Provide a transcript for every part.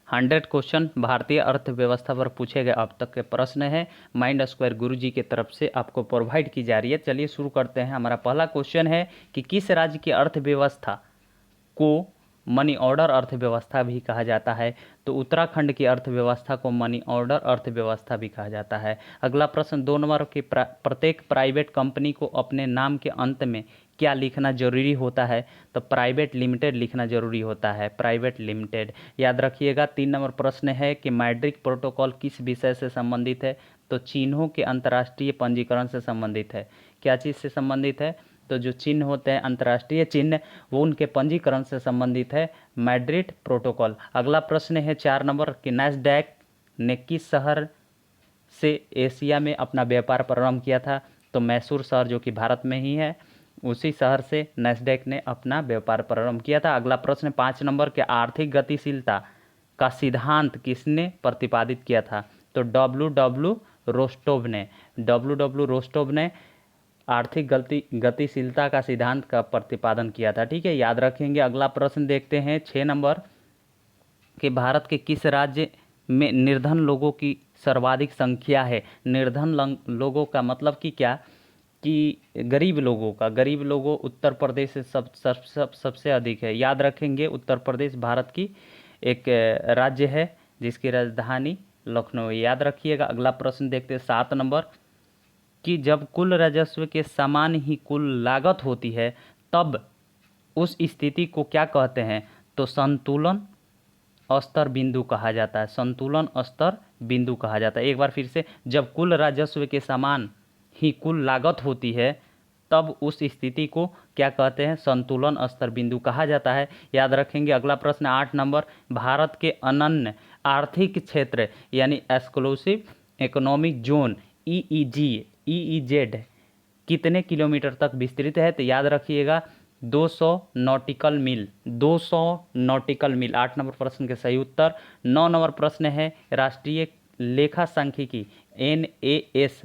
100 question भारतीय अर्थव्यवस्था पर पूछे गए अब तक के प्रश्न है, माइंड स्क्वायर गुरुजी की तरफ से आपको प्रोवाइड की जा रही है। चलिए शुरू करते हैं। हमारा पहला क्वेश्चन है कि किस राज्य की अर्थव्यवस्था को मनी ऑर्डर अर्थव्यवस्था भी कहा जाता है? तो उत्तराखंड की अर्थव्यवस्था को मनी ऑर्डर अर्थव्यवस्था भी कहा जाता है। अगला प्रश्न, 2 नंबर की प्रत्येक प्राइवेट कंपनी को अपने नाम के अंत में क्या लिखना जरूरी होता है? तो प्राइवेट लिमिटेड लिखना जरूरी होता है, प्राइवेट लिमिटेड। याद रखिएगा। 3 नंबर प्रश्न है कि मैड्रिड प्रोटोकॉल किस विषय से संबंधित है? तो चिन्हों के अंतर्राष्ट्रीय पंजीकरण से संबंधित है। क्या चीज़ से संबंधित है? तो जो चिन्ह होते हैं अंतर्राष्ट्रीय चिन्ह, वो उनके पंजीकरण से संबंधित है, मैड्रिड प्रोटोकॉल। अगला प्रश्न है 4 नंबर कि नैस्डैक ने किस शहर से एशिया में अपना व्यापार प्रारंभ किया था? तो मैसूर शहर, जो कि भारत में ही है, उसी शहर से नैस्डैक ने अपना व्यापार प्रारंभ किया था। अगला प्रश्न 5 नंबर के आर्थिक गतिशीलता का सिद्धांत किसने प्रतिपादित किया था? तो डब्ल्यू रोस्टोव ने आर्थिक गतिशीलता का सिद्धांत का प्रतिपादन किया था। ठीक है, याद रखेंगे। अगला प्रश्न देखते हैं 6 नंबर कि भारत के किस राज्य में निर्धन लोगों की सर्वाधिक संख्या है? निर्धन लोगों का मतलब कि क्या, कि गरीब लोगों उत्तर प्रदेश से सबसे अधिक है। याद रखेंगे, उत्तर प्रदेश भारत की एक राज्य है जिसकी राजधानी लखनऊ है। याद रखिएगा। अगला प्रश्न देखते हैं 7 नंबर कि जब कुल राजस्व के समान ही कुल लागत होती है तब उस स्थिति को क्या कहते हैं? तो संतुलन स्तर बिंदु कहा जाता है, संतुलन स्तर बिंदु कहा जाता है। एक बार फिर से, जब कुल राजस्व के समान ही कुल लागत होती है तब उस स्थिति को क्या कहते हैं? संतुलन स्तर बिंदु कहा जाता है। याद रखेंगे। अगला प्रश्न 8 नंबर, भारत के अनन्य आर्थिक क्षेत्र यानी एक्सक्लूसिव इकोनॉमिक जोन ईईजेड कितने किलोमीटर तक विस्तृत है? तो याद रखिएगा 200 नॉटिकल मील, 200 नॉटिकल मील। 8 नंबर प्रश्न के सही उत्तर। 9 नंबर प्रश्न है राष्ट्रीय लेखा सांख्यिकी NAS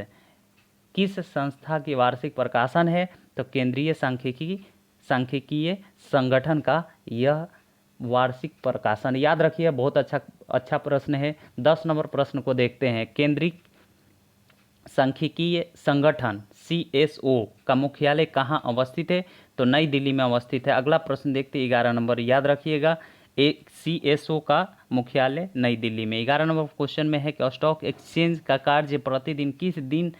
किस संस्था की वार्षिक प्रकाशन है? तो केंद्रीय सांख्यिकीय संगठन का यह वार्षिक प्रकाशन। याद रखिए, बहुत अच्छा प्रश्न है। 10 नंबर प्रश्न को देखते हैं। केंद्रीय सांख्यिकीय संगठन CSO का मुख्यालय कहाँ अवस्थित है? तो नई दिल्ली में अवस्थित है। अगला प्रश्न देखते हैं 11 नंबर। याद रखिएगा, एक CSO का मुख्यालय नई दिल्ली में। 11 नंबर क्वेश्चन में है कि स्टॉक एक्सचेंज का कार्य प्रतिदिन किस दिन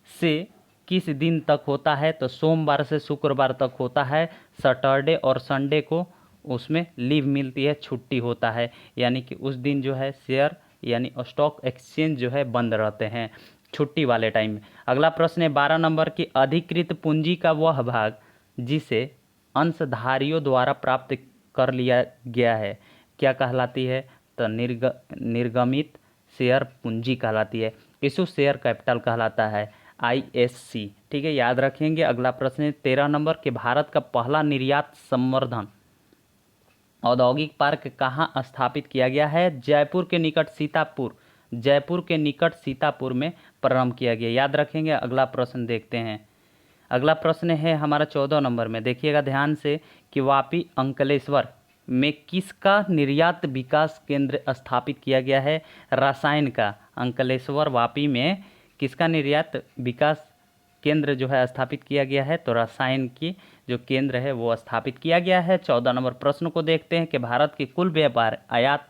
से किस दिन तक होता है? तो सोमवार से शुक्रवार तक होता है। सैटरडे और संडे को उसमें लीव मिलती है, छुट्टी होता है, यानी कि उस दिन जो है शेयर यानी स्टॉक एक्सचेंज जो है बंद रहते हैं छुट्टी वाले टाइम में। अगला प्रश्न है 12 नंबर की अधिकृत पूंजी का वह भाग जिसे अंशधारियों द्वारा प्राप्त कर लिया गया है क्या कहलाती है? तो निर्गमित शेयर पूंजी कहलाती है। इशू शेयर कैपिटल कहलाता है, ISC। ठीक है, याद रखेंगे। अगला प्रश्न है 13 नंबर के भारत का पहला निर्यात संवर्धन औद्योगिक पार्क कहाँ स्थापित किया गया है? जयपुर के निकट सीतापुर में प्रारंभ किया गया। याद रखेंगे। अगला प्रश्न देखते हैं। अगला प्रश्न है हमारा 14 नंबर में, देखिएगा ध्यान से कि वापी अंकलेश्वर में किसका निर्यात विकास केंद्र स्थापित किया गया है? रसायन का। अंकलेश्वर वापी में किसका निर्यात विकास केंद्र जो है स्थापित किया गया है? तो रसायन की जो केंद्र है वो स्थापित किया गया है। 14 नंबर प्रश्न को देखते हैं कि भारत की कुल व्यापार आयात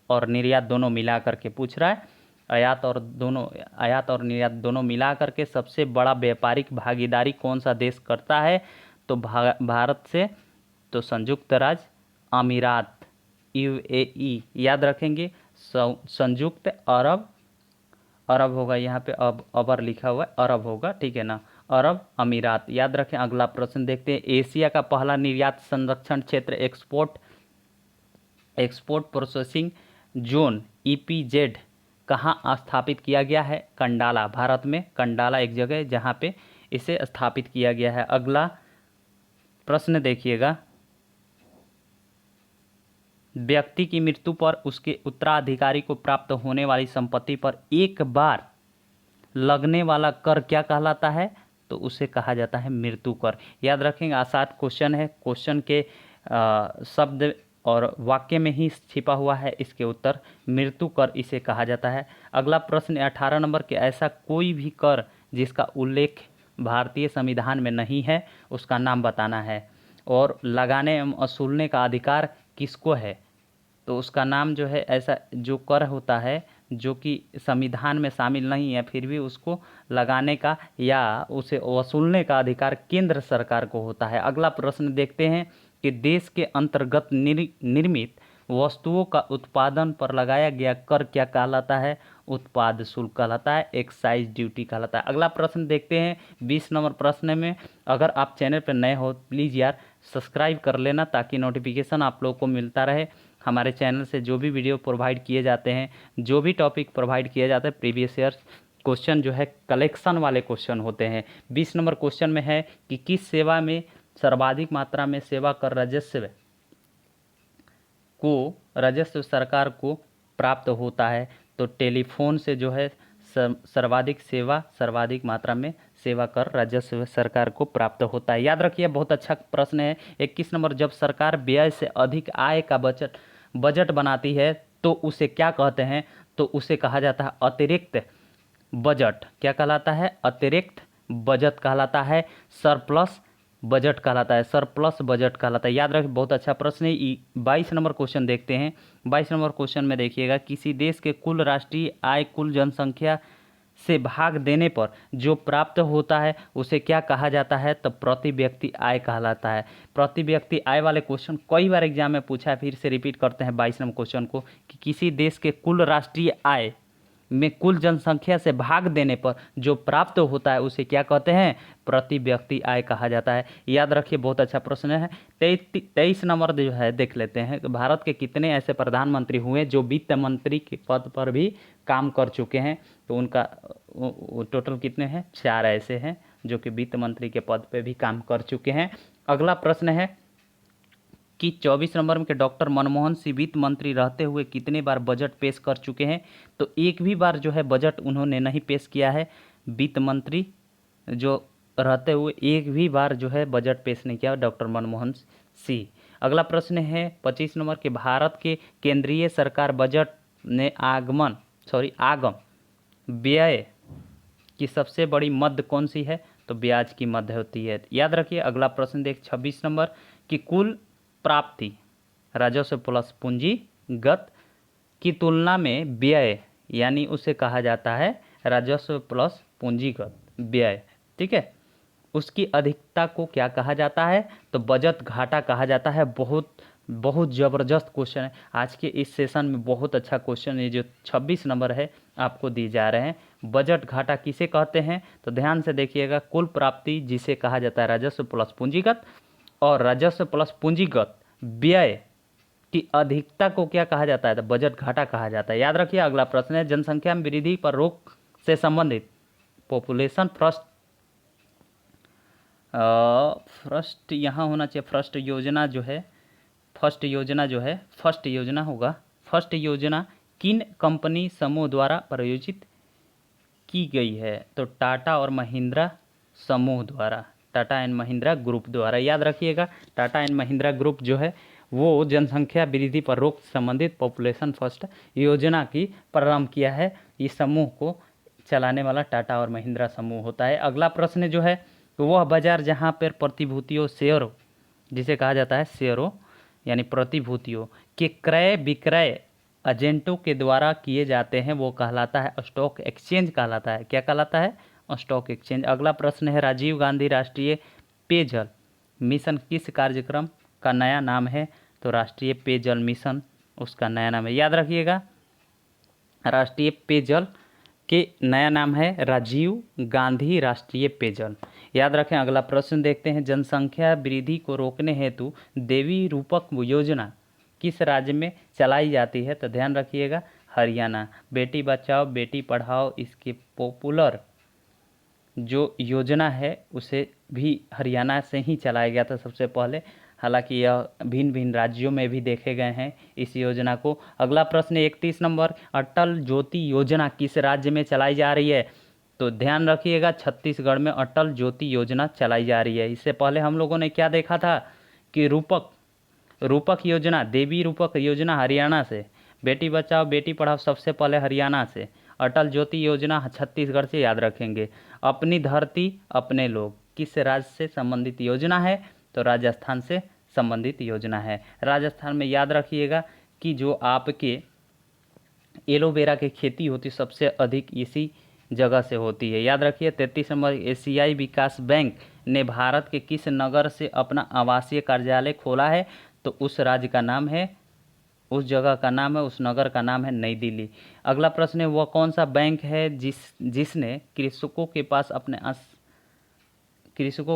और निर्यात दोनों मिला करके पूछ रहा है। आयात और निर्यात दोनों मिला करके सबसे बड़ा व्यापारिक भागीदारी कौन सा देश करता है? तो भारत से तो संयुक्त राज्य अमीरात UAE। याद रखेंगे। संयुक्त अरब होगा, यहाँ पे अबर लिखा हुआ है, अरब होगा, ठीक है ना, अरब अमीरात। याद रखें। अगला प्रश्न देखते हैं। एशिया का पहला निर्यात संरक्षण क्षेत्र एक्सपोर्ट प्रोसेसिंग जोन EPZ कहाँ स्थापित किया गया है? कंडाला, भारत में कंडाला एक जगह है जहाँ पे इसे स्थापित किया गया है। अगला प्रश्न देखिएगा, व्यक्ति की मृत्यु पर उसके उत्तराधिकारी को प्राप्त होने वाली संपत्ति पर एक बार लगने वाला कर क्या कहलाता है? तो उसे कहा जाता है मृत्यु कर। याद रखेंगे। आसान क्वेश्चन है। क्वेश्चन के शब्द और वाक्य में ही छिपा हुआ है इसके उत्तर मृत्यु कर इसे कहा जाता है। अगला प्रश्न 18 नंबर के ऐसा कोई भी कर जिसका उल्लेख भारतीय संविधान में नहीं है उसका नाम बताना है। और लगाने एवं वसूलने का अधिकार किसको है, तो उसका नाम जो है ऐसा जो कर होता है जो कि संविधान में शामिल नहीं है फिर भी उसको लगाने का या उसे वसूलने का अधिकार केंद्र सरकार को होता है। अगला प्रश्न देखते हैं कि देश के अंतर्गत निर्मित वस्तुओं का उत्पादन पर लगाया गया कर क्या कहलाता है, उत्पाद शुल्क कहलाता है, एक्साइज ड्यूटी कहलाता है। अगला प्रश्न देखते हैं 20 नंबर प्रश्न में। अगर आप चैनल पर नए हो प्लीज़ यार सब्सक्राइब कर लेना ताकि नोटिफिकेशन आप लोगों को मिलता रहे। हमारे चैनल से जो भी वीडियो प्रोवाइड किए जाते हैं, जो भी टॉपिक प्रोवाइड किया जाता है, प्रीवियस ईयर क्वेश्चन जो है कलेक्शन वाले क्वेश्चन होते हैं। 20 नंबर क्वेश्चन में है कि किस सेवा में सर्वाधिक मात्रा में सेवा कर राजस्व सरकार को प्राप्त होता है, तो टेलीफोन से जो है सर्वाधिक मात्रा में सेवा कर राजस्व सरकार को प्राप्त होता है। याद रखिए बहुत अच्छा प्रश्न है। 21 नंबर जब सरकार व्यय से अधिक आय का बजट बनाती है तो उसे क्या कहते हैं, तो उसे कहा जाता है अतिरिक्त बजट। क्या कहलाता है, अतिरिक्त बजट कहलाता है, सरप्लस बजट कहलाता है, सरप्लस बजट कहलाता है। याद रखिए बहुत अच्छा प्रश्न है। 22 नंबर क्वेश्चन देखते हैं। 22 नंबर क्वेश्चन में देखिएगा किसी देश के कुल राष्ट्रीय आय कुल जनसंख्या से भाग देने पर जो प्राप्त होता है उसे क्या कहा जाता है, तो प्रति व्यक्ति आय कहलाता है। प्रति व्यक्ति आय वाले क्वेश्चन कई बार एग्जाम में पूछा है, फिर से रिपीट करते हैं 22 नंबर क्वेश्चन को कि किसी देश के कुल राष्ट्रीय आय में कुल जनसंख्या से भाग देने पर जो प्राप्त होता है उसे क्या कहते हैं, प्रति व्यक्ति आय कहा जाता है। याद रखिए बहुत अच्छा प्रश्न है। 23 नंबर जो है देख लेते हैं कि भारत के कितने ऐसे प्रधानमंत्री हुए जो वित्त मंत्री के पद पर भी काम कर चुके हैं, तो उनका टोटल कितने हैं, 4 ऐसे हैं जो कि वित्त मंत्री के पद पर भी काम कर चुके हैं। अगला प्रश्न है कि 24 नंबर में के डॉक्टर मनमोहन सिंह वित्त मंत्री रहते हुए कितने बार बजट पेश कर चुके हैं, तो एक भी बार जो है बजट उन्होंने नहीं पेश किया है। वित्त मंत्री जो रहते हुए एक भी बार जो है बजट पेश नहीं किया डॉक्टर मनमोहन सिंह। अगला प्रश्न है 25 नंबर के भारत के केंद्रीय सरकार बजट ने आगम व्यय की सबसे बड़ी मद कौन सी है, तो ब्याज की मद होती है। याद रखिए। अगला प्रश्न देख 26 नंबर कि कुल प्राप्ति राजस्व प्लस पूंजीगत की तुलना में व्यय यानी उसे कहा जाता है राजस्व प्लस पूंजीगत व्यय, ठीक है, उसकी अधिकता को क्या कहा जाता है, तो बचत घाटा कहा जाता है। बहुत ज़बरदस्त क्वेश्चन है आज के इस सेशन में, बहुत अच्छा क्वेश्चन है जो 26 नंबर है आपको दिए जा रहे हैं। बजट घाटा किसे कहते हैं, तो ध्यान से देखिएगा, कुल प्राप्ति जिसे कहा जाता है राजस्व प्लस पूंजीगत, और राजस्व प्लस पूंजीगत व्यय की अधिकता को क्या कहा जाता है, तो बजट घाटा कहा जाता है। याद रखिए। अगला प्रश्न है जनसंख्या में वृद्धि पर रोक से संबंधित पॉपुलेशन फर्स्ट यहाँ होना चाहिए, फर्स्ट योजना किन कंपनी समूह द्वारा प्रायोजित की गई है, तो टाटा और महिंद्रा समूह द्वारा, टाटा एंड महिंद्रा ग्रुप द्वारा। याद रखिएगा टाटा एंड महिंद्रा ग्रुप जो है वो जनसंख्या वृद्धि पर रोक संबंधित पॉपुलेशन फर्स्ट योजना की प्रारंभ किया है। इस समूह को चलाने वाला टाटा और महिंद्रा समूह होता है। अगला प्रश्न जो है तो वह बाजार जहाँ पर प्रतिभूतियों शेयरों जिसे कहा जाता है शेयरों यानी प्रतिभूतियों के क्रय विक्रय एजेंटों के द्वारा किए जाते हैं वो कहलाता है स्टॉक एक्सचेंज कहलाता है। क्या कहलाता है, स्टॉक एक्सचेंज। अगला प्रश्न है राजीव गांधी राष्ट्रीय पेयजल मिशन किस कार्यक्रम का नया नाम है, तो राष्ट्रीय पेयजल मिशन उसका नया नाम है। याद रखिएगा राष्ट्रीय पेयजल के नया नाम है राजीव गांधी राष्ट्रीय पेयजल। याद रखें। अगला प्रश्न देखते हैं जनसंख्या वृद्धि को रोकने हेतु देवी रूपक योजना किस राज्य में चलाई जाती है, तो ध्यान रखिएगा हरियाणा। बेटी बचाओ बेटी पढ़ाओ इसके पॉपुलर जो योजना है उसे भी हरियाणा से ही चलाया गया था सबसे पहले, हालांकि यह भिन्न भिन्न राज्यों में भी देखे गए हैं इस योजना को। अगला प्रश्न 31 नंबर अटल ज्योति योजना किस राज्य में चलाई जा रही है, तो ध्यान रखिएगा छत्तीसगढ़ में अटल ज्योति योजना चलाई जा रही है। इससे पहले हम लोगों ने क्या देखा था कि रूपक रूपक योजना, देवी रूपक योजना हरियाणा से। बेटी बचाओ बेटी पढ़ाओ सबसे पहले हरियाणा से। अटल ज्योति योजना छत्तीसगढ़ से, याद रखेंगे। अपनी धरती अपने लोग किस राज्य से संबंधित योजना है? तो राजस्थान से संबंधित योजना है। राजस्थान में याद रखिएगा कि जो आपके एलोवेरा की खेती होती सबसे अधिक इसी जगह से होती है, याद रखिए। 33 नंबर, एशियाई विकास बैंक ने भारत के किस नगर से अपना आवासीय कार्यालय खोला है? तो उस राज्य का नाम है, उस जगह का नाम है, उस नगर का नाम है नई दिल्ली। अगला प्रश्न है, वह कौन सा बैंक है जिसने कृषकों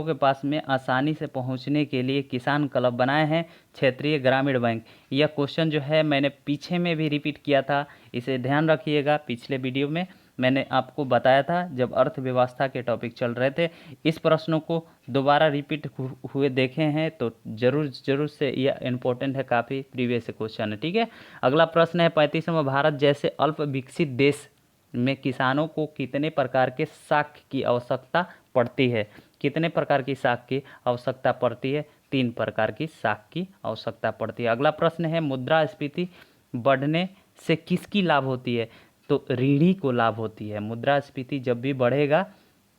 के पास में आसानी से पहुंचने के लिए किसान क्लब बनाए हैं? क्षेत्रीय ग्रामीण बैंक। यह क्वेश्चन जो है मैंने पीछे में भी रिपीट किया था, इसे ध्यान रखिएगा। पिछले वीडियो में मैंने आपको बताया था जब अर्थव्यवस्था के टॉपिक चल रहे थे। इस प्रश्नों को दोबारा रिपीट हुए देखे हैं तो जरूर से यह इम्पोर्टेंट है, काफ़ी प्रीवियस क्वेश्चन है, ठीक है। अगला प्रश्न है 35वां, भारत जैसे अल्प विकसित देश में किसानों को कितने प्रकार के साख की आवश्यकता पड़ती है? कितने प्रकार की साख की आवश्यकता पड़ती है? 3 प्रकार की साख की आवश्यकता पड़ती है। अगला प्रश्न है, मुद्रास्फीति बढ़ने से किसकी लाभ होती है? तो रीढ़ी को लाभ होती है। मुद्रास्फीति जब भी बढ़ेगा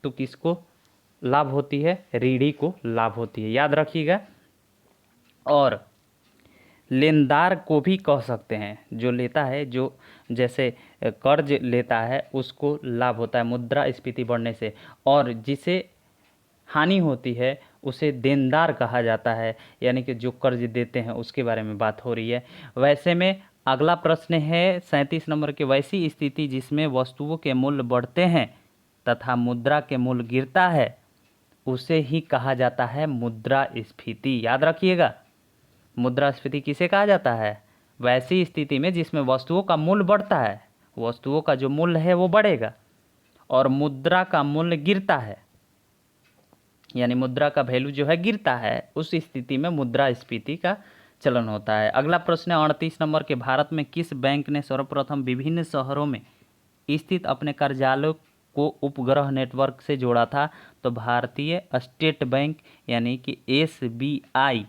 तो किसको लाभ होती है? रीढ़ी को लाभ होती है, याद रखिएगा। और लेनदार को भी कह सकते हैं, जो लेता है, जो जैसे कर्ज लेता है उसको लाभ होता है मुद्रास्फीति बढ़ने से, और जिसे हानि होती है उसे देनदार कहा जाता है, यानी कि जो कर्ज देते हैं उसके बारे में बात हो रही है। वैसे में अगला प्रश्न है 37 नंबर के, वैसी स्थिति जिसमें वस्तुओं के मूल्य बढ़ते हैं तथा मुद्रा के मूल्य गिरता है उसे ही कहा जाता है मुद्रास्फीति, याद रखिएगा। मुद्रास्फीति किसे कहा जाता है? वैसी स्थिति में जिसमें वस्तुओं का मूल्य बढ़ता है, वस्तुओं का जो मूल्य है वो बढ़ेगा और मुद्रा का मूल्य गिरता है, यानी मुद्रा का वैल्यू जो है गिरता है, उस स्थिति में मुद्रास्फीति का चलन होता है। अगला प्रश्न है 38 नंबर के, भारत में किस बैंक ने सर्वप्रथम विभिन्न शहरों में स्थित अपने कार्यालयों को उपग्रह नेटवर्क से जोड़ा था? तो भारतीय स्टेट बैंक, यानी कि SBI।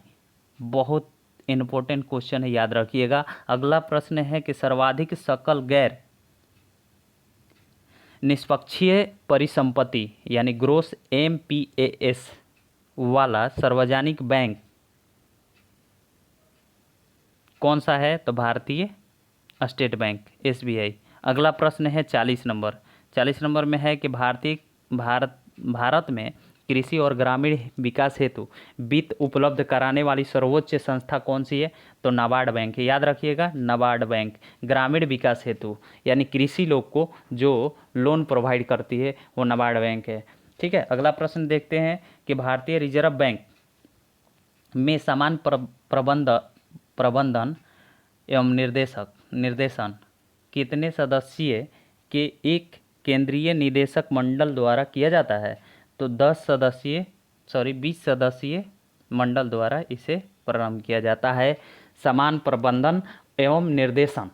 बहुत इंपॉर्टेंट क्वेश्चन है, याद रखिएगा। अगला प्रश्न है कि सर्वाधिक सकल गैर निष्पक्षीय परिसंपत्ति यानी ग्रोस MPAS वाला सार्वजनिक बैंक कौन सा है? तो भारतीय स्टेट बैंक, SBI। अगला प्रश्न है 40 नंबर। 40 नंबर में है कि भारत में कृषि और ग्रामीण विकास हेतु वित्त उपलब्ध कराने वाली सर्वोच्च संस्था कौन सी है? तो नाबार्ड बैंक है, याद रखिएगा। नाबार्ड बैंक ग्रामीण विकास हेतु यानी कृषि लोग को जो लोन प्रोवाइड करती है वो नाबार्ड बैंक है, ठीक है। अगला प्रश्न देखते हैं कि भारतीय रिजर्व बैंक में समान प्रबंधन एवं निर्देशन कितने सदस्यीय के एक केंद्रीय निदेशक मंडल द्वारा किया जाता है? तो 20 सदस्यीय मंडल द्वारा इसे प्रारंभ किया जाता है। समान प्रबंधन एवं निर्देशन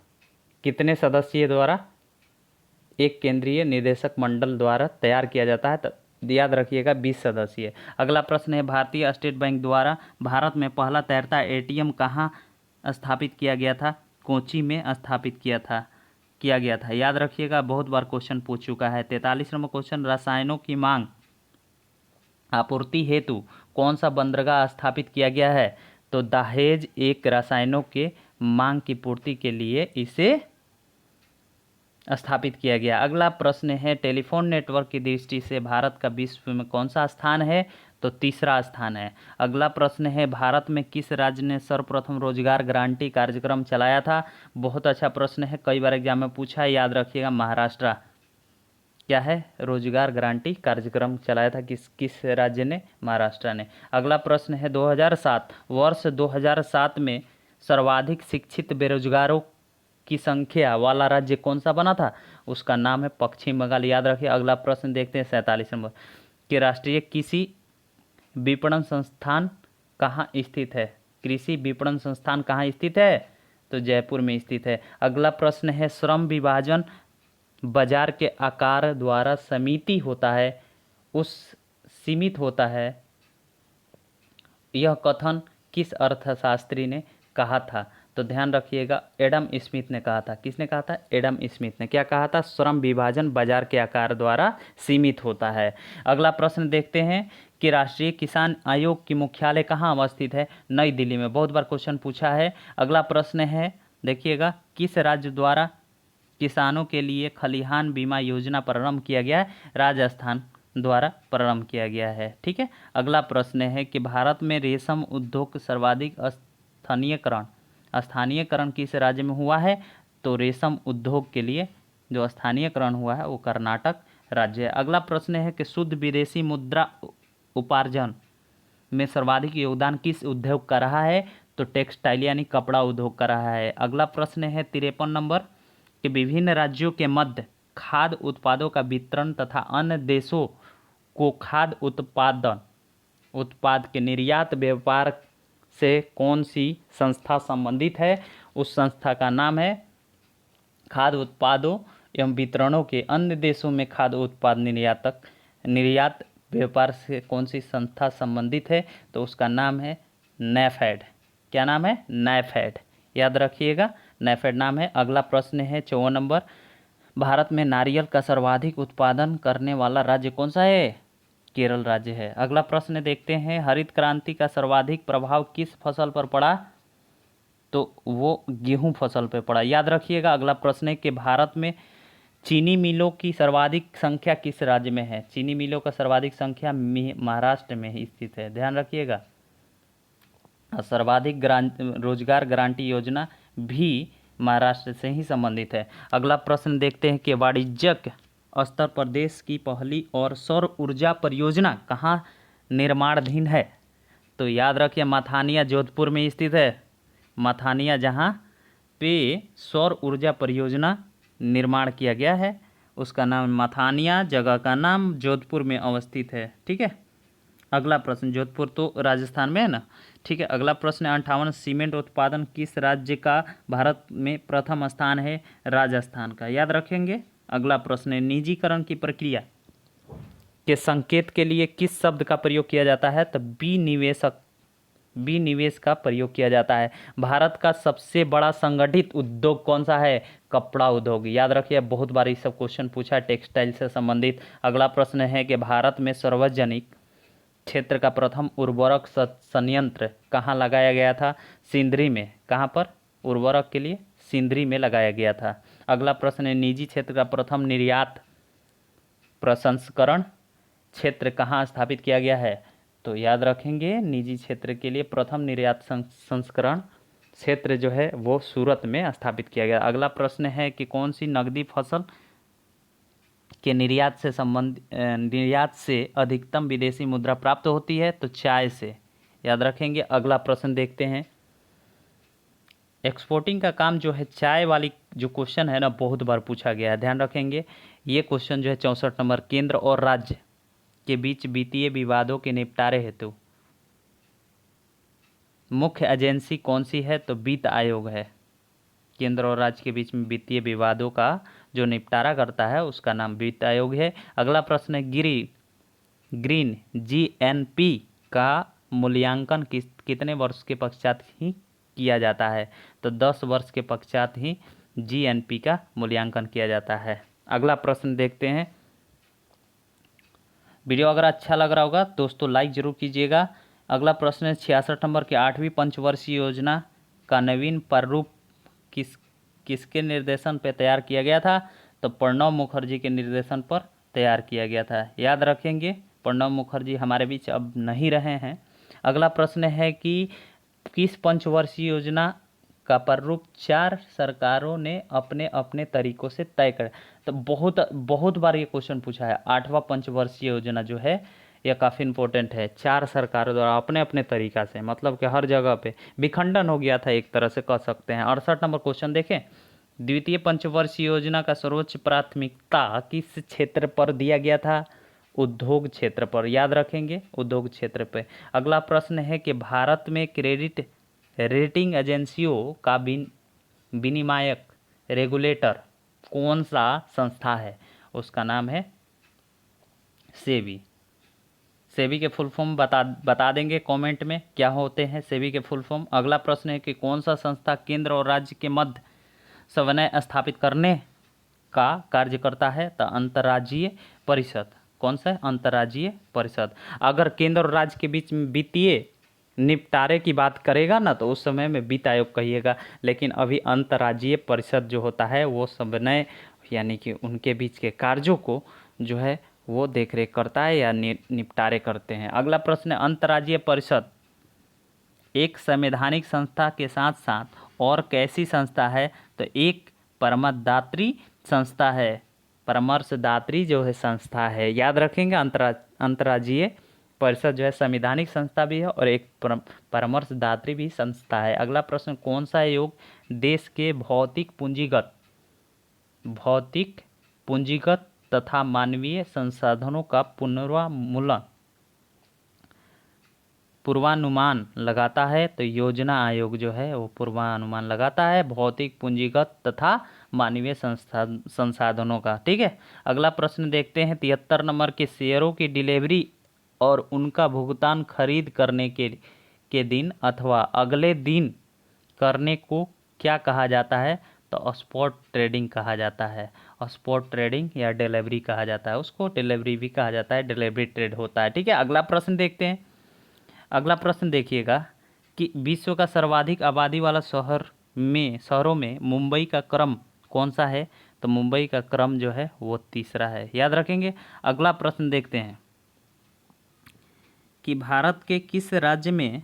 कितने सदस्यीय द्वारा? एक केंद्रीय निदेशक मंडल द्वारा तैयार किया जाता है, तो याद रखिएगा 20 सदस्यीय। अगला प्रश्न है, भारतीय स्टेट बैंक द्वारा भारत में पहला तैरता ATM कहाँ स्थापित किया गया था? कोच्चि में स्थापित किया गया था, याद रखिएगा। बहुत बार क्वेश्चन पूछ चुका है। 43 नंबर क्वेश्चन, रसायनों की मांग आपूर्ति हेतु कौन सा बंदरगाह स्थापित किया गया है? तो दहेज एक रसायनों के मांग की पूर्ति के लिए इसे स्थापित किया गया। अगला प्रश्न है, टेलीफोन नेटवर्क की दृष्टि से भारत का विश्व में कौन सा स्थान है? तो तीसरा स्थान है। अगला प्रश्न है, भारत में किस राज्य ने सर्वप्रथम रोजगार गारंटी कार्यक्रम चलाया था? बहुत अच्छा प्रश्न है, कई बार एग्जाम में पूछा है, याद रखिएगा। महाराष्ट्र। क्या है? रोजगार गारंटी कार्यक्रम चलाया था किस राज्य ने? महाराष्ट्र ने। अगला प्रश्न है 2007, वर्ष 2007 में सर्वाधिक शिक्षित बेरोजगारों की संख्या वाला राज्य कौन सा बना था? उसका नाम है पश्चिम बंगाल, याद रखिए। अगला प्रश्न देखते हैं 47 नंबर कि राष्ट्रीय कृषि विपणन संस्थान कहाँ स्थित है? कृषि विपणन संस्थान कहाँ स्थित है? तो जयपुर में स्थित है। अगला प्रश्न है, श्रम विभाजन बाजार के आकार द्वारा सीमित होता है, यह कथन किस अर्थशास्त्री ने कहा था? तो ध्यान रखिएगा, एडम स्मिथ ने कहा था। किसने कहा था? एडम स्मिथ ने। क्या कहा था? श्रम विभाजन बाजार के आकार द्वारा सीमित होता है। अगला प्रश्न देखते हैं कि राष्ट्रीय किसान आयोग की मुख्यालय कहाँ अवस्थित है? नई दिल्ली में। बहुत बार क्वेश्चन पूछा है। अगला प्रश्न है, देखिएगा, किस राज्य द्वारा किसानों के लिए खलिहान बीमा योजना प्रारंभ किया गया है? राजस्थान द्वारा प्रारंभ किया गया है। ठीक है। अगला प्रश्न है कि भारत में रेशम उद्योग सर्वाधिक स्थानीयकरण किस राज्य में हुआ है? तो रेशम उद्योग के लिए जो स्थानीयकरण हुआ है वो कर्नाटक राज्य है। अगला प्रश्न है कि शुद्ध विदेशी मुद्रा उपार्जन में सर्वाधिक योगदान किस उद्योग का रहा है? तो टेक्सटाइल यानी कपड़ा उद्योग का रहा है। अगला प्रश्न है 53 नंबर कि विभिन्न राज्यों के मध्य खाद्य उत्पादों का वितरण तथा अन्य देशों को खाद्य उत्पाद के निर्यात व्यापार से कौन सी संस्था संबंधित है? उस संस्था का नाम है खाद्य उत्पादों एवं वितरणों के अन्य देशों में खाद्य उत्पाद निर्यात व्यापार से कौन सी संस्था संबंधित है? तो उसका नाम है नैफेड। क्या नाम है? नैफेड। याद रखिएगा, नैफेड नाम है। अगला प्रश्न है 54 नंबर, भारत में नारियल का सर्वाधिक उत्पादन करने वाला राज्य कौन सा है? केरल राज्य है। अगला प्रश्न देखते हैं, हरित क्रांति का सर्वाधिक प्रभाव किस फसल पर पड़ा? तो वो गेहूं फसल पर पड़ा। याद रखिएगा। अगला प्रश्न है कि भारत में चीनी मिलों की सर्वाधिक संख्या किस राज्य में है? चीनी मिलों का सर्वाधिक संख्या महाराष्ट्र में ही स्थित है। ध्यान रखिएगा। सर्वाधिक रोजगार गारंटी योजना भी महाराष्ट्र से ही संबंधित है। अगला प्रश्न देखते हैं कि वाणिज्यिक स्तर पर देश की पहली और सौर ऊर्जा परियोजना कहाँ निर्माणाधीन है? तो याद रखिए, मथानिया जोधपुर में स्थित है। मथानिया जहाँ पे सौर ऊर्जा परियोजना निर्माण किया गया है उसका नाम मथानिया, जगह का नाम जोधपुर में अवस्थित है। ठीक है। अगला प्रश्न, जोधपुर तो राजस्थान में है ना। ठीक है। अगला प्रश्न 58, सीमेंट उत्पादन किस राज्य का भारत में प्रथम स्थान है? राजस्थान का। याद रखेंगे। अगला प्रश्न है, निजीकरण की प्रक्रिया के संकेत के लिए किस शब्द का प्रयोग किया जाता है? तो विनिवेश का प्रयोग किया जाता है। भारत का सबसे बड़ा संगठित उद्योग कौन सा है? कपड़ा उद्योग। याद रखिए, बहुत बार ये सब क्वेश्चन पूछा है टेक्सटाइल से संबंधित। अगला प्रश्न है कि भारत में सार्वजनिक क्षेत्र का प्रथम उर्वरक संयंत्र कहाँ लगाया गया था? सिंदरी में। कहाँ पर? उर्वरक के लिए सिंदरी में लगाया गया था। अगला प्रश्न है, निजी क्षेत्र का प्रथम निर्यात प्रसंस्करण क्षेत्र कहाँ स्थापित किया गया है? तो याद रखेंगे, निजी क्षेत्र के लिए प्रथम निर्यात संस्करण क्षेत्र जो है वो सूरत में स्थापित किया गया। अगला प्रश्न है कि कौन सी नकदी फसल के निर्यात से अधिकतम विदेशी मुद्रा प्राप्त होती है? तो चाय से। याद रखेंगे। अगला प्रश्न देखते हैं, एक्सपोर्टिंग का काम जो है चाय वाली जो क्वेश्चन है ना, बहुत बार पूछा गया है। ध्यान रखेंगे। ये क्वेश्चन जो है 64 नंबर, केंद्र और राज्य के बीच वित्तीय विवादों के निपटारे हेतु मुख्य एजेंसी कौन सी है? तो वित्त आयोग है। केंद्र और राज्य के बीच में वित्तीय विवादों का जो निपटारा करता है उसका नाम वित्त आयोग है। अगला प्रश्न है, ग्रीन जीएनपी का मूल्यांकन कितने वर्ष के पश्चात ही किया जाता है? तो 10 वर्ष के पश्चात ही जीएनपी का मूल्यांकन किया जाता है। अगला प्रश्न देखते हैं। वीडियो अगर अच्छा लग रहा होगा दोस्तों लाइक जरूर कीजिएगा। अगला प्रश्न है 66 नंबर की 8वीं पंचवर्षीय योजना का नवीन प्रारूप किसके निर्देशन पर तैयार किया गया था? तो प्रणब मुखर्जी के निर्देशन पर तैयार किया गया था। याद रखेंगे, प्रणब मुखर्जी हमारे बीच अब नहीं रहे हैं। अगला प्रश्न है कि किस पंचवर्षीय योजना का प्रारूप 4 सरकारों ने अपने अपने तरीकों से तय कर? तो बहुत बार ये क्वेश्चन पूछा है। 8वां पंचवर्षीय योजना जो है यह काफ़ी इंपॉर्टेंट है। 4 सरकारों द्वारा अपने अपने तरीका से, मतलब कि हर जगह पे विखंडन हो गया था एक तरह से कह सकते हैं। 68 नंबर क्वेश्चन देखें, द्वितीय पंचवर्षीय योजना का सर्वोच्च प्राथमिकता किस क्षेत्र पर दिया गया था? उद्योग क्षेत्र पर। याद रखेंगे, उद्योग क्षेत्र पर। अगला प्रश्न है कि भारत में क्रेडिट रेटिंग एजेंसियों का विनियामक रेगुलेटर कौन सा संस्था है? उसका नाम है सेबी। सेबी के फुल फॉर्म बता देंगे कमेंट में क्या होते हैं सेबी के फुल फॉर्म। अगला प्रश्न है कि कौन सा संस्था केंद्र और राज्य के मध्य समन्वय स्थापित करने का कार्य करता है? तो अंतर्राज्यीय परिषद। कौन सा है? अंतर्राज्यीय परिषद। अगर केंद्र और राज्य के बीच में वित्तीय निपटारे की बात करेगा ना तो उस समय में वित्त आयोग कहिएगा, लेकिन अभी अंतर्राज्यीय परिषद जो होता है वो समन्वय यानी कि उनके बीच के कार्यों को जो है वो देखरेख करता है या निपटारे करते हैं। अगला प्रश्न है अंतर्राज्यीय परिषद एक संवैधानिक संस्था के साथ साथ और कैसी संस्था है? तो एक परामर्शदात्री संस्था है, परामर्शदात्री जो है संस्था है। याद रखेंगे अंतर्राज्यीय परिषद जो है संवैधानिक संस्था भी है और एक परामर्शदात्री भी संस्था है। अगला प्रश्न कौन सा योग देश के भौतिक पूंजीगत तथा मानवीय संसाधनों का पूर्वानुमान लगाता है? तो योजना आयोग जो है वो पूर्वानुमान लगाता है भौतिक पूंजीगत तथा मानवीय संसाधनों का। ठीक है, अगला प्रश्न देखते हैं 73 नंबर के शेयरों की डिलीवरी और उनका भुगतान खरीद करने के दिन अथवा अगले दिन करने को क्या कहा जाता है? तो स्पॉट ट्रेडिंग कहा जाता है। स्पॉट ट्रेडिंग या डिलीवरी कहा जाता है, उसको डिलीवरी भी कहा जाता है, डिलीवरी ट्रेड होता है। ठीक है, अगला प्रश्न देखते हैं। अगला प्रश्न देखिएगा कि विश्व का सर्वाधिक आबादी वाला शहरों में मुंबई का क्रम कौन सा है? तो मुंबई का क्रम जो है वो तीसरा है, याद रखेंगे। अगला प्रश्न देखते हैं कि भारत के किस राज्य में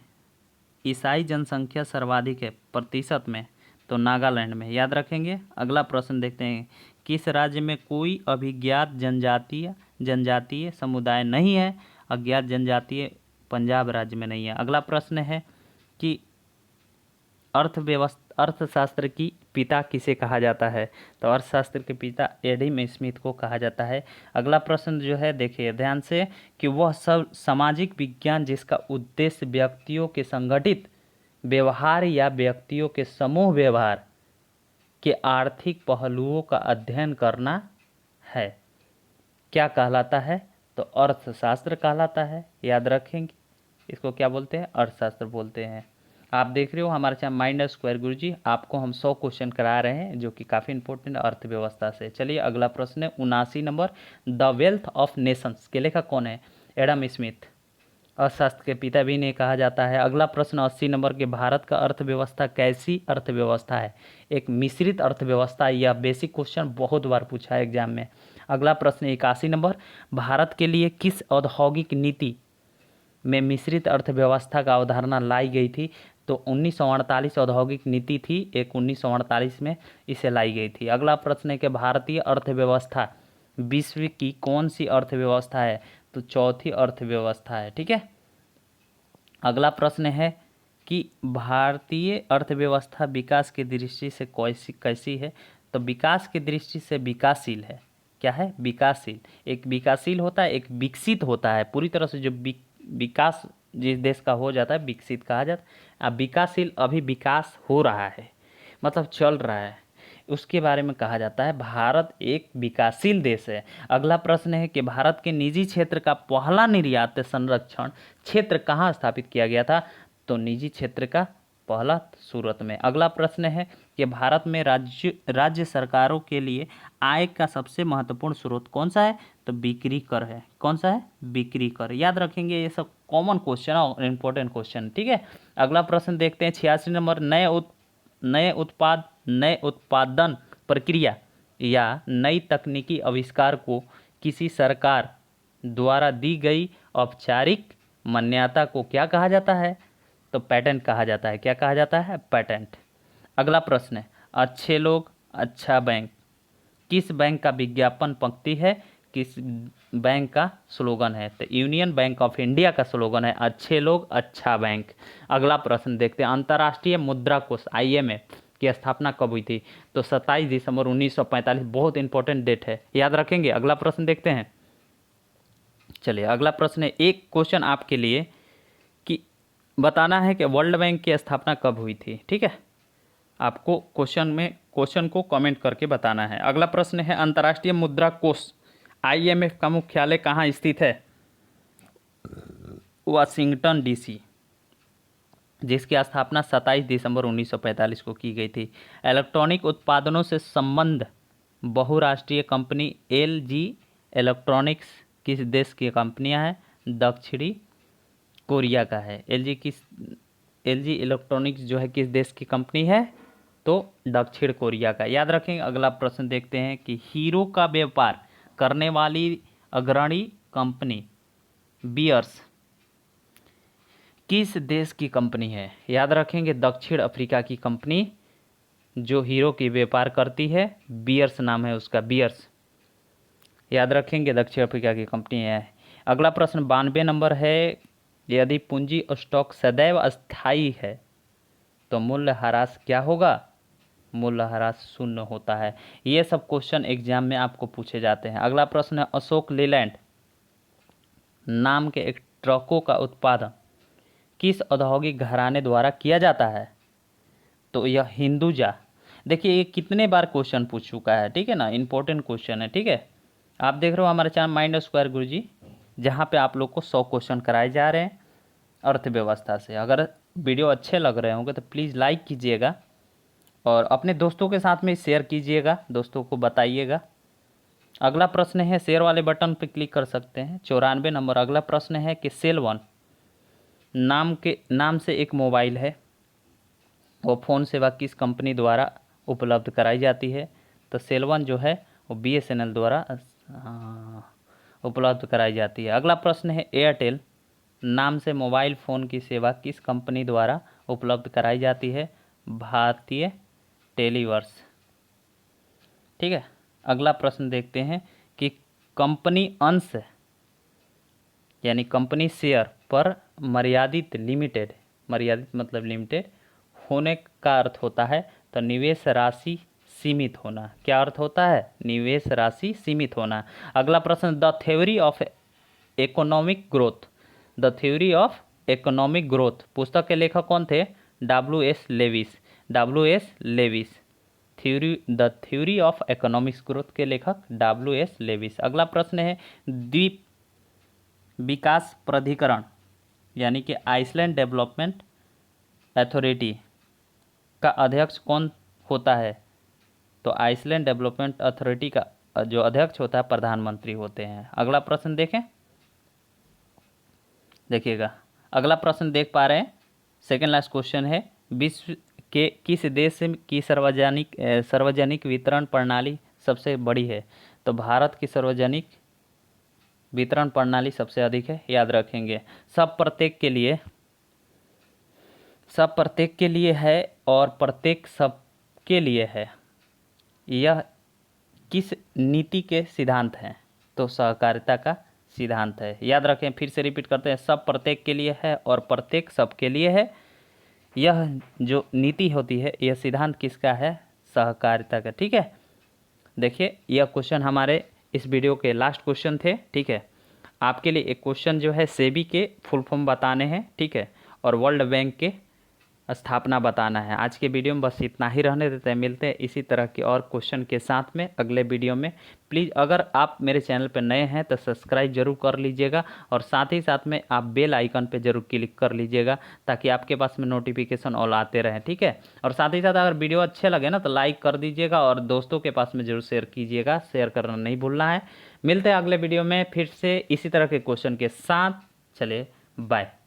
ईसाई जनसंख्या सर्वाधिक है प्रतिशत में? तो नागालैंड में, याद रखेंगे। अगला प्रश्न देखते हैं किस राज्य में कोई अभिज्ञात जनजातीय समुदाय नहीं है? अज्ञात जनजातीय पंजाब राज्य में नहीं है। अगला प्रश्न है कि अर्थशास्त्र की पिता किसे कहा जाता है? तो अर्थशास्त्र के पिता एडम स्मिथ को कहा जाता है। अगला प्रश्न जो है देखिए ध्यान से कि वह सब सामाजिक विज्ञान जिसका उद्देश्य व्यक्तियों के संगठित व्यवहार या व्यक्तियों के समूह व्यवहार के आर्थिक पहलुओं का अध्ययन करना है, क्या कहलाता है? तो अर्थशास्त्र कहलाता है, याद रखेंगे। इसको क्या बोलते हैं? अर्थशास्त्र बोलते हैं। आप देख रहे हो हमारे चैनल माइंड स्क्वायर गुरुजी, आपको हम 100 क्वेश्चन करा रहे हैं जो कि काफ़ी इंपॉर्टेंट अर्थव्यवस्था से। चलिए अगला प्रश्न है 79 number, the wealth of Nations के लेखक कौन है? एडम स्मिथ, अर्थशास्त्र के पिता भी ने कहा जाता है। अगला प्रश्न 80 नंबर के भारत का अर्थव्यवस्था कैसी अर्थव्यवस्था है? एक मिश्रित अर्थव्यवस्था। यह बेसिक क्वेश्चन बहुत बार पूछा है एग्जाम में। अगला प्रश्न 81 नंबर, भारत के लिए किस औद्योगिक नीति में मिश्रित अर्थव्यवस्था का अवधारणा लाई गई थी? तो 1948 औद्योगिक नीति थी, एक 1948 में इसे लाई गई थी। अगला प्रश्न है कि भारतीय अर्थव्यवस्था विश्व की कौन सी अर्थव्यवस्था है? तो चौथी अर्थव्यवस्था है। ठीक है, अगला प्रश्न है कि भारतीय अर्थव्यवस्था विकास की दृष्टि से कैसी है? तो विकास की दृष्टि से विकासशील है। क्या है? विकासशील। एक विकासशील होता है, एक विकसित होता है। पूरी तरह से जो विकास जिस देश का हो जाता है विकसित कहा जाता है। अब विकासशील अभी विकास हो रहा है, मतलब चल रहा है, उसके बारे में कहा जाता है भारत एक विकासशील देश है। अगला प्रश्न है कि भारत के निजी क्षेत्र का पहला निर्यात संरक्षण क्षेत्र कहाँ स्थापित किया गया था? तो निजी क्षेत्र का पहला सूरत में। अगला प्रश्न है कि भारत में राज्य सरकारों के लिए आय का सबसे महत्वपूर्ण स्रोत कौन सा है? तो बिक्री कर है। कौन सा है? बिक्री कर। याद रखेंगे, ये सब कॉमन क्वेश्चन और इम्पोर्टेंट क्वेश्चन। ठीक है, अगला प्रश्न देखते हैं 86 नंबर, नए उत्पादन प्रक्रिया या नई तकनीकी आविष्कार को किसी सरकार द्वारा दी गई औपचारिक मान्यता को क्या कहा जाता है? तो पेटेंट कहा जाता है। क्या कहा जाता है? पेटेंट। अगला प्रश्न है अच्छे लोग अच्छा बैंक किस बैंक का विज्ञापन पंक्ति है, किस बैंक का स्लोगन है? तो यूनियन बैंक ऑफ इंडिया का स्लोगन है अच्छे लोग अच्छा बैंक। अगला प्रश्न देखते हैं अंतर्राष्ट्रीय मुद्रा कोष IMF की स्थापना कब हुई थी? तो 27 दिसंबर 1945। बहुत इंपॉर्टेंट डेट है, याद रखेंगे। अगला प्रश्न देखते हैं। चलिए अगला प्रश्न है, एक क्वेश्चन आपके लिए कि बताना है कि वर्ल्ड बैंक की स्थापना कब हुई थी। ठीक है, आपको क्वेश्चन को कमेंट करके बताना है। अगला प्रश्न है अंतर्राष्ट्रीय मुद्रा कोष IMF का मुख्यालय कहाँ स्थित है? वाशिंगटन डीसी, जिसकी स्थापना 27 दिसंबर 1945 को की गई थी। इलेक्ट्रॉनिक उत्पादनों से संबंध बहुराष्ट्रीय कंपनी एलजी इलेक्ट्रॉनिक्स किस देश की कंपनियां हैं? दक्षिणी कोरिया का है। एलजी इलेक्ट्रॉनिक्स जो है किस देश की कंपनी है? तो दक्षिण कोरिया का। याद रखेंगे। अगला प्रश्न देखते हैं कि हीरो का व्यापार करने वाली अग्रणी कंपनी बियर्स किस देश की कंपनी है? याद रखेंगे, दक्षिण अफ्रीका की कंपनी जो हीरो की व्यापार करती है, बियर्स नाम है उसका, बियर्स। याद रखेंगे, दक्षिण अफ्रीका की कंपनी है। अगला प्रश्न 92 नंबर है, यदि पूंजी स्टॉक सदैव अस्थायी है तो मूल्यह्रास क्या होगा? मूल्यह्रास शून्य होता है। ये सब क्वेश्चन एग्जाम में आपको पूछे जाते हैं। अगला प्रश्न है, अशोक लेलैंड नाम के एक ट्रकों का उत्पादन किस औद्योगिक घराने द्वारा किया जाता है? तो यह हिंदुजा। देखिए ये कितने बार क्वेश्चन पूछ चुका है, ठीक है ना, इंपॉर्टेंट क्वेश्चन है, ठीक है। आप देख रहे हो हमारे चैनल माइंड स्क्वायर गुरुजी, जहाँ पे आप लोग को 100 क्वेश्चन कराए जा रहे हैं अर्थव्यवस्था से। अगर वीडियो अच्छे लग रहे होंगे तो प्लीज़ लाइक कीजिएगा और अपने दोस्तों के साथ में शेयर कीजिएगा, दोस्तों को बताइएगा। अगला प्रश्न है, शेयर वाले बटन पर क्लिक कर सकते हैं। 94 नंबर अगला प्रश्न है कि सेल वन नाम से एक मोबाइल है, वो फ़ोन सेवा किस कंपनी द्वारा उपलब्ध कराई जाती है? तो सेल वन जो है वो बीएसएनएल द्वारा उपलब्ध कराई जाती है। अगला प्रश्न है, एयरटेल नाम से मोबाइल फ़ोन की सेवा किस कंपनी द्वारा उपलब्ध कराई जाती है? भारतीय टेलीवर्स, ठीक है। अगला प्रश्न देखते हैं कि कंपनी अंश यानी कंपनी शेयर पर मर्यादित मतलब लिमिटेड होने का अर्थ होता है तो निवेश राशि सीमित होना। क्या अर्थ होता है? निवेश राशि सीमित होना। अगला प्रश्न, the theory of economic growth पुस्तक के लेखक कौन थे? W S. Lewis. The theory of economics growth के लेखक डब्ल्यू.एस. लेविस। अगला प्रश्न है, द्वीप विकास प्राधिकरण यानी कि आइसलैंड डेवलपमेंट अथॉरिटी का अध्यक्ष कौन होता है? तो आइसलैंड डेवलपमेंट अथॉरिटी का जो अध्यक्ष होता है प्रधानमंत्री होते हैं। अगला प्रश्न देखें, देखिएगा अगला प्रश्न देख पा रहे हैं, सेकेंड लास्ट क्वेश्चन है, विश्व के किस देश की सार्वजनिक वितरण प्रणाली सबसे बड़ी है? तो भारत की सार्वजनिक वितरण प्रणाली सबसे अधिक है। याद रखेंगे, सब प्रत्येक के लिए है और प्रत्येक सबके लिए है। यह किस नीति के सिद्धांत हैं? तो सहकारिता का सिद्धांत है। याद रखें, फिर से रिपीट करते हैं, सब प्रत्येक के लिए है और प्रत्येक सबके लिए है। यह जो नीति होती है, यह सिद्धांत किसका है? सहकारिता का, ठीक है। देखिए यह क्वेश्चन हमारे इस वीडियो के लास्ट क्वेश्चन थे, ठीक है। आपके लिए एक क्वेश्चन जो है सेबी के फुल फॉर्म बताने हैं, ठीक है, और वर्ल्ड बैंक के स्थापना बताना है। आज के वीडियो में बस इतना ही रहने देते हैं, मिलते हैं इसी तरह के और क्वेश्चन के साथ में अगले वीडियो में। प्लीज़ अगर आप मेरे चैनल पर नए हैं तो सब्सक्राइब जरूर कर लीजिएगा और साथ ही साथ में आप बेल आइकन पे जरूर क्लिक कर लीजिएगा ताकि आपके पास में नोटिफिकेशन ऑल आते रहें, ठीक है। और साथ ही साथ अगर वीडियो अच्छे लगे ना तो लाइक कर दीजिएगा और दोस्तों के पास में जरूर शेयर कीजिएगा, शेयर करना नहीं भूलना है। मिलते हैं अगले वीडियो में फिर से इसी तरह के क्वेश्चन के साथ। चलिए बाय।